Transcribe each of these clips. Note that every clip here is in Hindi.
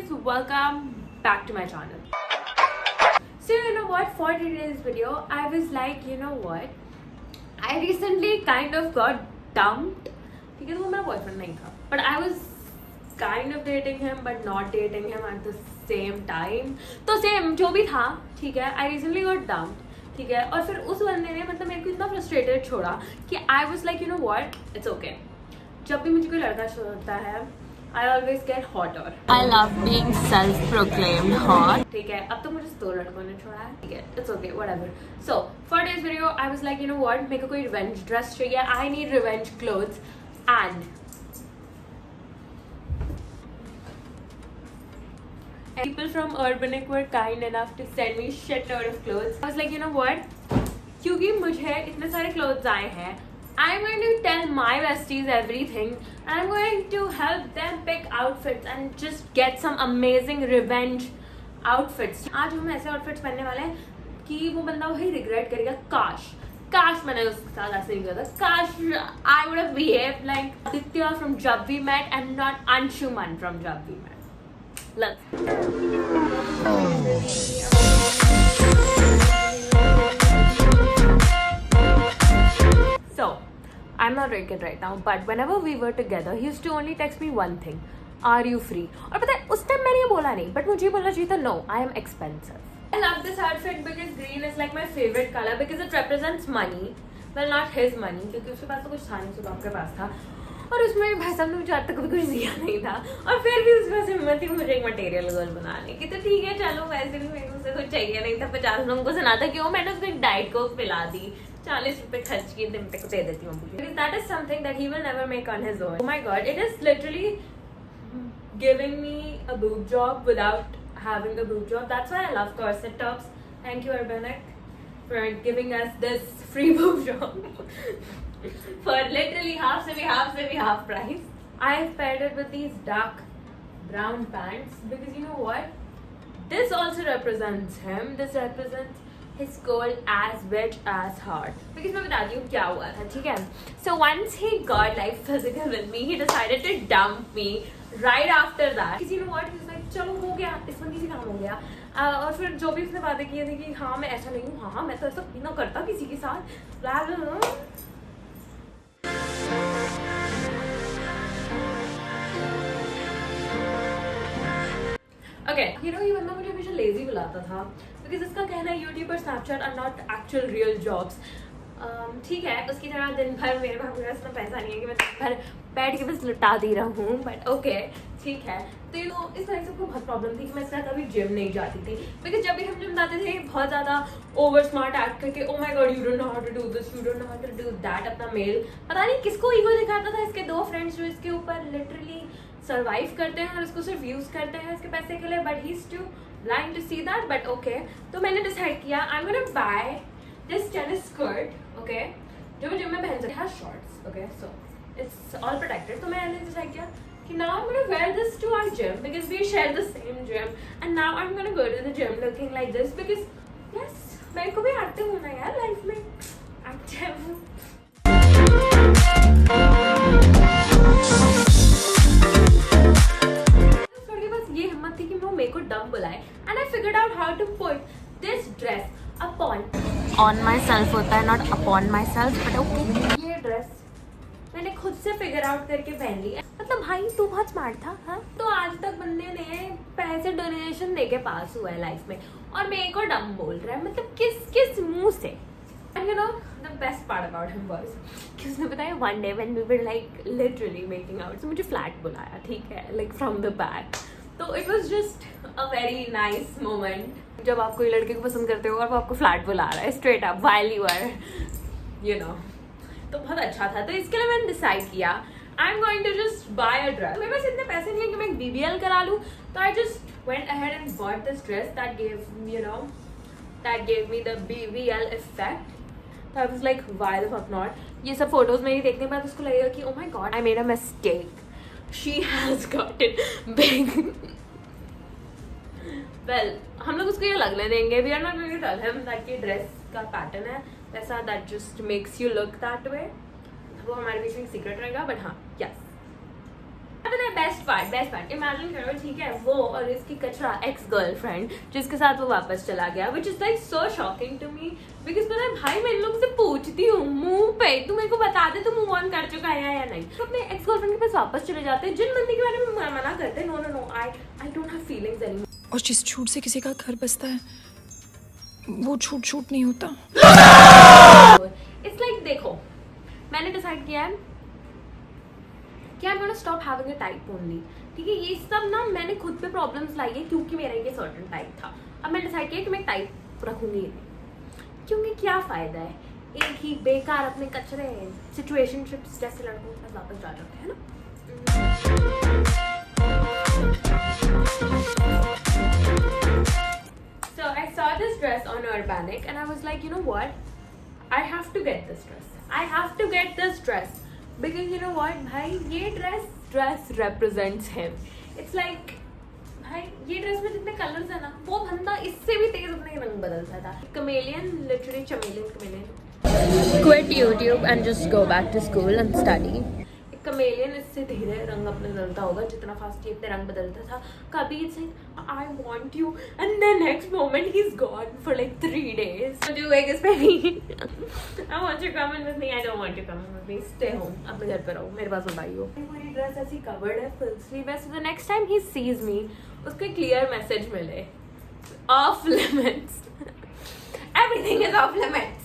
guys, welcome back to my channel. So you know what, for today's video I was like, you know what, I recently kind of got dumped because वो मेरा boyfriend नहीं था, but I was kind of dating him but not dating him at the same time. तो same जो भी था, ठीक है, I recently got dumped, ठीक है, और फिर उस बंदे ने मतलब मेरे को इतना फ्रस्ट्रेटेड छोड़ा कि I was like, you know what, it's okay. जब भी मुझे कोई लड़का छोड़ता है I always get hotter. I love being self-proclaimed hot. ठीक है, अब तो मुझे 2 लड़कों ने छोड़ा है, ठीक है, it's okay, whatever. So for today's video I was like, you know what, मेरे को कोई revenge dress चाहिए, I need revenge clothes, and people from Urbanic were kind enough to send me shit load of clothes. I was like, you know what, क्योंकि मुझे इतने सारे clothes आए हैं, I'm going to tell my besties everything and I'm going to help them pick outfits and just get some amazing revenge outfits. आज हम ऐसे outfits पहनने वाले हैं कि वो बंदा वही regret करेगा, काश मैंने उसके साथ ऐसे नहीं किया था, काश I would have behaved like Aditya from Jab We Met and not Anshuman from Jab We Met. So I'm not naked right now, but whenever we were together, he used to only text me one thing: Are you free? और पता है उस टाइम मैंने ये बोला नहीं, but मुझे बोलना चाहिए था No, I am expensive. I love this outfit because green is like my favorite color because it represents money. Well, not his money, क्योंकि उसके पास तो कुछ था नहीं, सिर्फ आपके पास था. और उसमें भाई साहब ने मुझे आज तक कभी कुछ दिया नहीं था, और फिर भी उसके पास हिम्मत थी मुझे एक मटेरियल गर्ल बनाने की. तो ठीक है, चलो, वैसे भी मेरे को उससे कुछ चाहिए नहीं था. 50 लोगों को सुना था क्यों, मैंने उसको एक डाइट कोक पिला दी, 40 रुपए खर्च किए, दिन तक दे देती हूँ. That is something that he will never make on his own. Oh my god, it is literally giving me a boob job without having a boob job. That's why I love corset tops. Thank you Urbanic for giving us this free boob job for literally half price. I have paired it with these dark brown pants because you know what, this also represents him. This represents his goal as bitch as hard. Because मैं बताती हूँ क्या हुआ था, ठीक है. So once he got like physical with me, he decided to dump me right after that. Because you know what, he was like, चलो हो गया, इस बंदी से काम हो गया. और फिर जो भी उसने बातें की थी कि हाँ मैं ऐसा नहीं हूँ, हाँ मैं तो ऐसा ना करता किसी के साथ, blah blah blah. Okay, you know ये बंदा मुझे हमेशा lazy बुलाता था because इसका कहना है YouTube और Snapchat are not actual real jobs. ठीक है, उसकी तरह दिन भर मेरे पास इतना पैसा नहीं है कि मैं दिन भर बैठ के बस लुटा दे रहा हूँ, बट ओके ठीक है. तो ये तो इस तरह से सबको बहुत प्रॉब्लम थी कि मैं इस तरह कभी जिम नहीं जाती थी बिकॉज जब भी हम जिम जाते थे बहुत ज़्यादा ओवर स्मार्ट एक्ट करके oh my god you don't know how to do this, you don't know how to do that, अपना मेल पता नहीं किसको ईगो दिखाता था. इसके 2 फ्रेंड्स जो इसके ऊपर लिटरली सर्वाइव करते हैं और इसको सिर्फ यूज़ करते हैं इसके पैसे के लिए, but he is too blind to see that. But okay, तो मैंने डिसाइड किया I am gonna buy this tennis skirt, okay, जो मैं जिम में पहन सकती हूँ, shorts, okay, so it's all protected. तो मैंने डिसाइड किया कि now I'm gonna wear this to our gym because we share the same gym, and now I'm gonna go to the gym looking like this because yes, मेरे को भी एक्टिव होना है यार लाइफ में, एक्टिव. थोड़ी बस ये हिम्मत थी कि वो मेरे को डम बुलाए, and I figured out how to put this dress on myself होता है, not upon myself, but okay. ये ड्रेस मैंने खुद से फिगर आउट करके पहन ली. मतलब भाई तू बहुत स्मार्ट था, हाँ. तो आज तक बंदे ने पैसे डोनेशन देके पास हुआ है लाइफ में और मेरे को डम बोल रहा है, मतलब किस मुंह से. And you know the best part about him was कि उसने बताया one day when we were like literally making out, तो मुझे फ्लैट बुलाया, ठीक है, like from the back. तो it was just a very nice moment जब आप कोई लड़के को पसंद करते हो और वो आपको फ्लैट बुला रहा है straight up while you are you know. तो बहुत अच्छा था. तो इसके लिए मैंने डिसाइड किया I am going to just buy a dress. मेरे पास इतने पैसे नहीं है कि मैं एक BBL करा लूँ, तो I just went ahead and bought this dress that gave me the BBL effect. तो I was like why the fuck not. ये सब फोटोज मेरी देखने के बाद उसको लगेगा कि oh my God I made a mistake, she has got it big. Well, हम लोग उसको ये लगने देंगे, we are not going to tell him that ये ड्रेस का पैटर्न है ऐसा, that just makes you look that way. वो हमारे बीच में सीक्रेट रहेगा, बट हाँ, यस. अब पता है बेस्ट पार्ट इमेजिन करो, ठीक है, वो और इसकी कचरा एक्स गर्लफ्रेंड जिसके साथ वो वापस चला गया, which is like so shocking to me, because पता है भाई मैं इन लोग से पूछती हूँ मुंह पे, तू मेरे को बता दे तू मूव ऑन कर चुका है या नहीं। तो अपने एक्स गर्लफ्रेंड के पास वापस चले जाते हैं जिन बंदी के बारे में मना करते हैं, no I don't have feelings anymore. और जिस छूट से किसी का घर बसता है वो छूट नहीं होता। इट्स लाइक देखो, मैंने डिसाइड किया है कि आई am gonna stop having a type only, ठीक है। ये सब ना मैंने खुद पे प्रॉब्लम्स लाई है क्योंकि मेरा ये सर्टेन टाइप था। अब मैंने डिसाइड किया कि मैं टाइप रखूंगी नहीं, क्योंकि क्या फायदा है एक ही बेकार अपने कचरे सिचुएशनशिप्स जैसे लड़कों के पास वापस जा जाते हैं ना। So I saw this dress on Urbanic and I was like, you know what? I have to get this dress. I have to get this dress because you know what, भाई ये dress represents him. It's like भाई ये ड्रेस में जितने कलर्स है ना, वो बंदा इससे भी तेज अपने रंग बदलता था। Chameleon, literally chameleon. Quit YouTube and just go back to school and study. Chameleon इससे धीरे रंग अपने बदलता होगा जितना फास्ट ये अपने रंग बदलता था। कभी it's I want you and then next moment he is gone for like 3 days। तो जो एक इस पे भी I want you come in with me, I don't want you come in with me, stay home, अपने घर पे रहो, मेरे पास मत आइयो। पूरी ड्रेस ऐसी कवर्ड है फुल स्लीव है, so the next time he sees me उसको क्लियर मैसेज मिले, of limits, everything is of limits.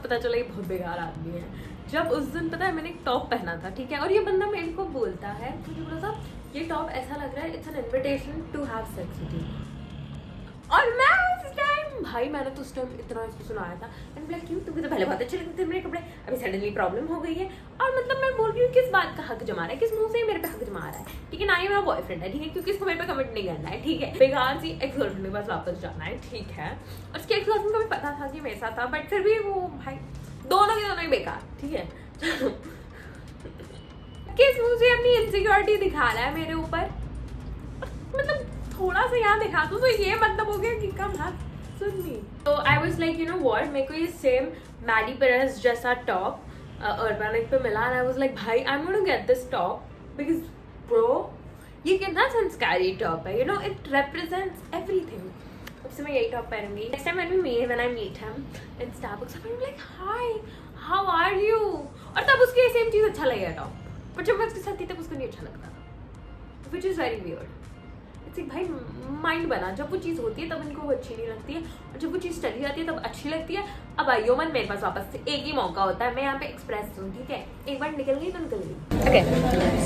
पता चला ये बहुत बेकार आदमी है, जब उस दिन पता है मैंने एक टॉप पहना था, ठीक है, और ये बंदा मेरे को बोलता है, मुझे बोला था ये टॉप ऐसा लग रहा है it's an invitation to have sex with you, और मैं उस टाइम भाई मैंने तो उस टाइम इतना इसको सुनाया था एंड लाइक क्यों, तुम्हें तो पहले बहुत अच्छे लगते थे मेरे कपड़े, अभी सडनली प्रॉब्लम हो गई है। और मतलब मैं बोल रही हूँ किस बात का हक जमा रहा है, किस मुंह से मेरे पे हक जमा रहा है, ठीक है, ना ही मेरा बॉयफ्रेंड है, ठीक है, क्योंकि इसको मेरे पे कमेंट नहीं करना है, ठीक है, बेकार सी एक्स गर्लफ्रेंड के पास वापस जाना है, ठीक है। और उसके एक्स गर्लफ्रेंड को भी पता था कि मेरे साथ था, बट फिर भी वो भाई दोनों के दोनों ही बेकार, ठीक है। किस मुंह से अपनी इनसिक्योरिटी दिखा रहा है मेरे ऊपर, मतलब थोड़ा सा यहाँ दिखा दूँ तो ये मतलब हो गया कि कम हाथ सुन ली। तो I was like you know what, मेरे को ये सेम मैडी पेरेस जैसा टॉप अर्बनिक पे मिला, आई वाज लाइक भाई I am gonna get this top because bro ये कितना संस्कारी टॉप है, you know it represents everything. अब से मैं यही टॉप पहनूंगी next time when I meet him in Starbucks, I am like hi how are you, और तब उसकी सेम चीज़ अच्छा लगेगा टॉप, पर जब मैं उसके साथ थी तब उसको नहीं अच्छा लगता था, which is very weird. It's भाई माइंड बना, जब वो चीज़ होती है तब इनको वो अच्छी नहीं लगती है, और जब वो चीज़ चली जाती है तब अच्छी लगती है। अब आइयो मन मेरे पास वापस से एक ही मौका होता है, मैं यहाँ पे एक्सप्रेस हूँ, ठीक है, एक बार निकल गई तो निकल गई। Okay,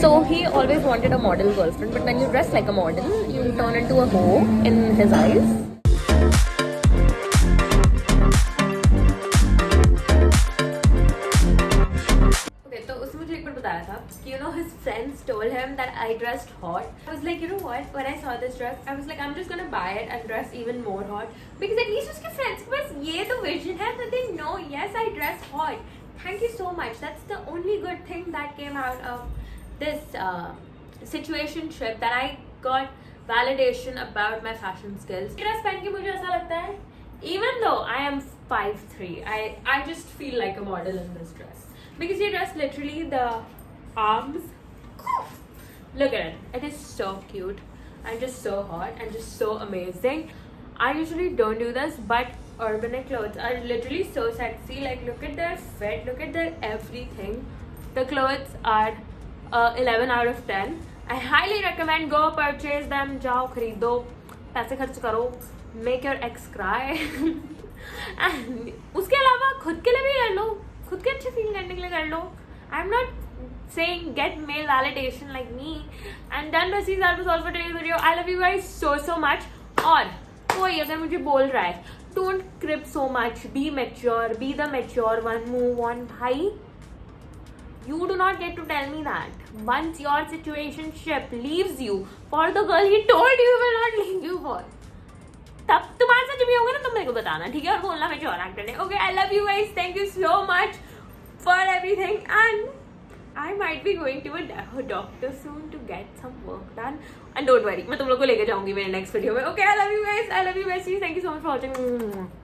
so he always wanted a model girlfriend, but when you dress like a model, you turn into a hoe in his eyes. तो उसने मुझे एक बार बताया था कि you know his friends told him that I dressed hot. I was like, you know what, when I saw this dress I was like I'm just gonna buy it and dress even more hot because at least उसके friends के पास ये तो vision है that they know yes I dress hot. Thank you so much, that's the only good thing that came out of this situationship, that I got validation about my fashion skills. dress पहन के मुझे ऐसा लगता है even though I am 5'3", I just feel like a model in this dress. Because you dress literally the arms, look at it, it is so cute and just so hot and just so amazing. I usually don't do this, but Urbanic clothes are literally so sexy, like look at their fit, look at their everything. The clothes are 11 out of 10. I highly recommend, go purchase them, जाओ खरीदो, पैसे खर्च करो, make your ex cry and उसके अलावा खुद के लिए भी कर लो, खुद के अच्छे फील करने के लिए कर लो। I am not saying get male validation like me and done बस that was all for today's video. I love you guys so much. और कोई अगर मुझे बोल रहा है don't creep so much, be mature, be the mature one, move on, भाई you do not get to tell me that. Once your situationship leaves you for the girl he told you will not leave you for, तब तुम्हारे साथ जब भी होगा ना तुम मेरे को बताना, ठीक है, और बोलना मैं और एक्टर है। Okay, I love you guys, thank you so much for everything and I might be going to a doctor soon to get some work done. And don't worry, मैं तुम लोग को लेके जाऊंगी मेरे next video में. Okay, I love you guys. Thank you so much for watching.